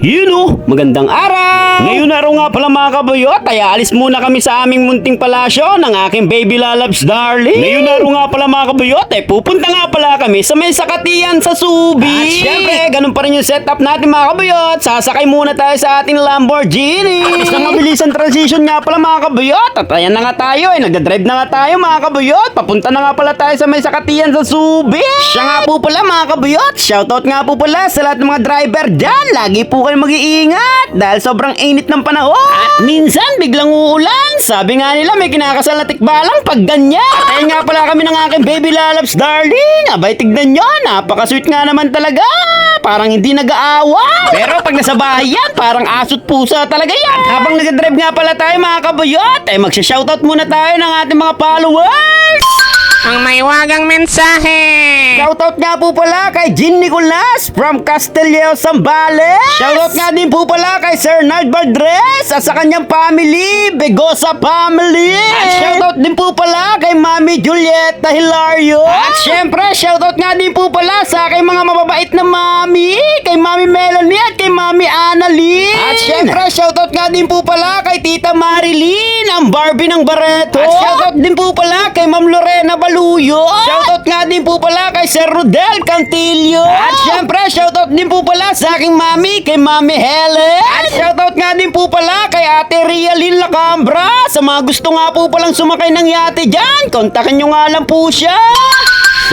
Magandang araw! Ngayon araw nga pala mga kabayot, ay alis muna kami sa aming munting palasyo ng aking baby lalabs darling. Ngayon araw nga pala mga kabayot, ay pupunta nga pala kami sa may sakatian sa Subic. At syempre, ganun pa rin yung setup natin mga kabayot. Sasakay muna tayo sa ating Lamborghini. At isang mabilisang transition nga pala mga kabayot. At ayan na nga tayo, nagdadrive na nga tayo mga kabayot. Papunta na nga pala tayo sa may sakatian sa Subic. Siya nga po pala mga kabayot. Shoutout nga po pala sa lahat ng mga driver dyan. Lagi po kayo mag-iingat dahil sobrang init ng panahon. At minsan biglang uulan. Sabi nga nila may kinakasal na tikbalang pag ganyan. At ayun nga pala kami ng aking baby lalabs darling. Abay tignan nyo, napaka-sweet nga naman talaga. Parang hindi nag-aawa. Pero pag nasa bahay yan, parang asot pusa talaga yan. At habang nag-drive nga pala tayo mga kabuyot, ay magsha-shoutout muna tayo ng ating mga followers. Ang may wagang mensahe. Shoutout nga po pala kay Jean Nicolas from Castelio, Zambales. Shoutout nga din po pala kay Sir Nard Valdres at sa kanyang family, Begosa family. At shoutout din po pala kay Mami Julieta Hilario. At syempre, shoutout nga din po pala sa aking mga mababait na mami, kay Mami Melanie at kay Mami Annalyn. At syempre, shoutout nga din po pala kay Tita Marilyn, ang Barbie ng Barreto. At shoutout din po pala kay Ma'am Lorena Baluyo. Shoutout nga din po pala kay Sir Rodel Cantillo. At syempre, shoutout din po pala sa aking mami, kay Mami Helen. At shoutout nga din po pala kay Ate Rialyn Lacambra. Sa mga gusto nga po palang sumakay ng yate dyan, kontakin nyo nga lang po siya.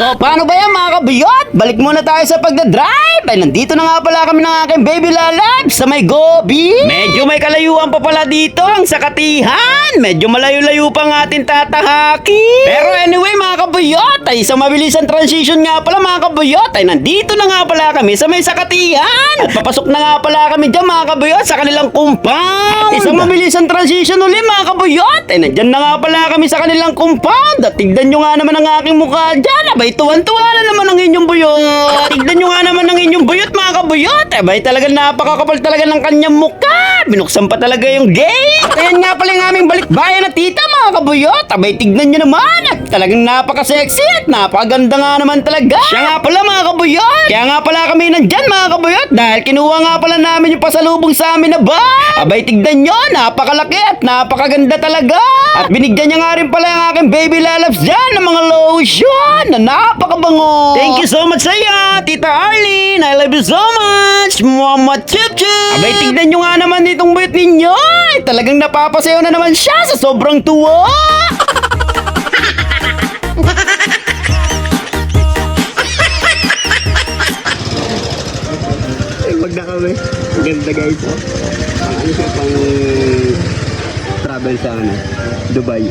So, paano ba yan mga kabiyot? Balik muna tayo sa pagdadrive. Ay, nandito na nga pala kami ng aking baby lalabs sa may Gobi. Medyo may kalayuan pa pala dito ang sakatihan. Medyo malayo-layo pa ang ating tatahaki. Pero anyway mga kabiyot, ay isang mabilisang transition nga pala mga kabiyot. Ay, nandito na nga pala kami sa may sakatihan. At papasok na nga pala kami dyan mga kabiyot sa kanilang compound. Isang mabilisang transition ulit mga kabiyot. Ay, nandyan na nga pala kami sa kanilang compound. At tignan nyo nga naman ang aking mukha dyan. Abay, tuwan-tuwa na naman ang inyong buyot. Tignan nyo nga naman ang inyong buyot mga kabuyot. Abay, talagang napakakapal talaga ng kanyang mukha. Binuksan pa talaga yung gate. At ayan nga pala yung aming balikbayan na tita mga kabuyot. Abay, tignan nyo naman. At talagang napaka-sexy at napakaganda nga naman talaga. Siya nga pala mga kabuyot. Kaya nga pala kami nandyan mga kabuyot. Dahil kinuha nga pala namin yung pasalubong sa amin na bag. Abay, tignan nyo. Napakalaki at napakaganda talaga. At binigyan niya nga rin pala yung aking baby lalabs dyan ng mga lotion na napakabango. Thank you so much sa iyo, Tita Arlene. I love you so much. Mama Chup Chup. Abay, tignan nyo nga naman itong buyot ninyo. Ay, talagang napapasayo na naman siya sa sobrang tuwa. Ay, wag na kami. Ang ganda guys. Ang ano siya pang travel sa Dubai.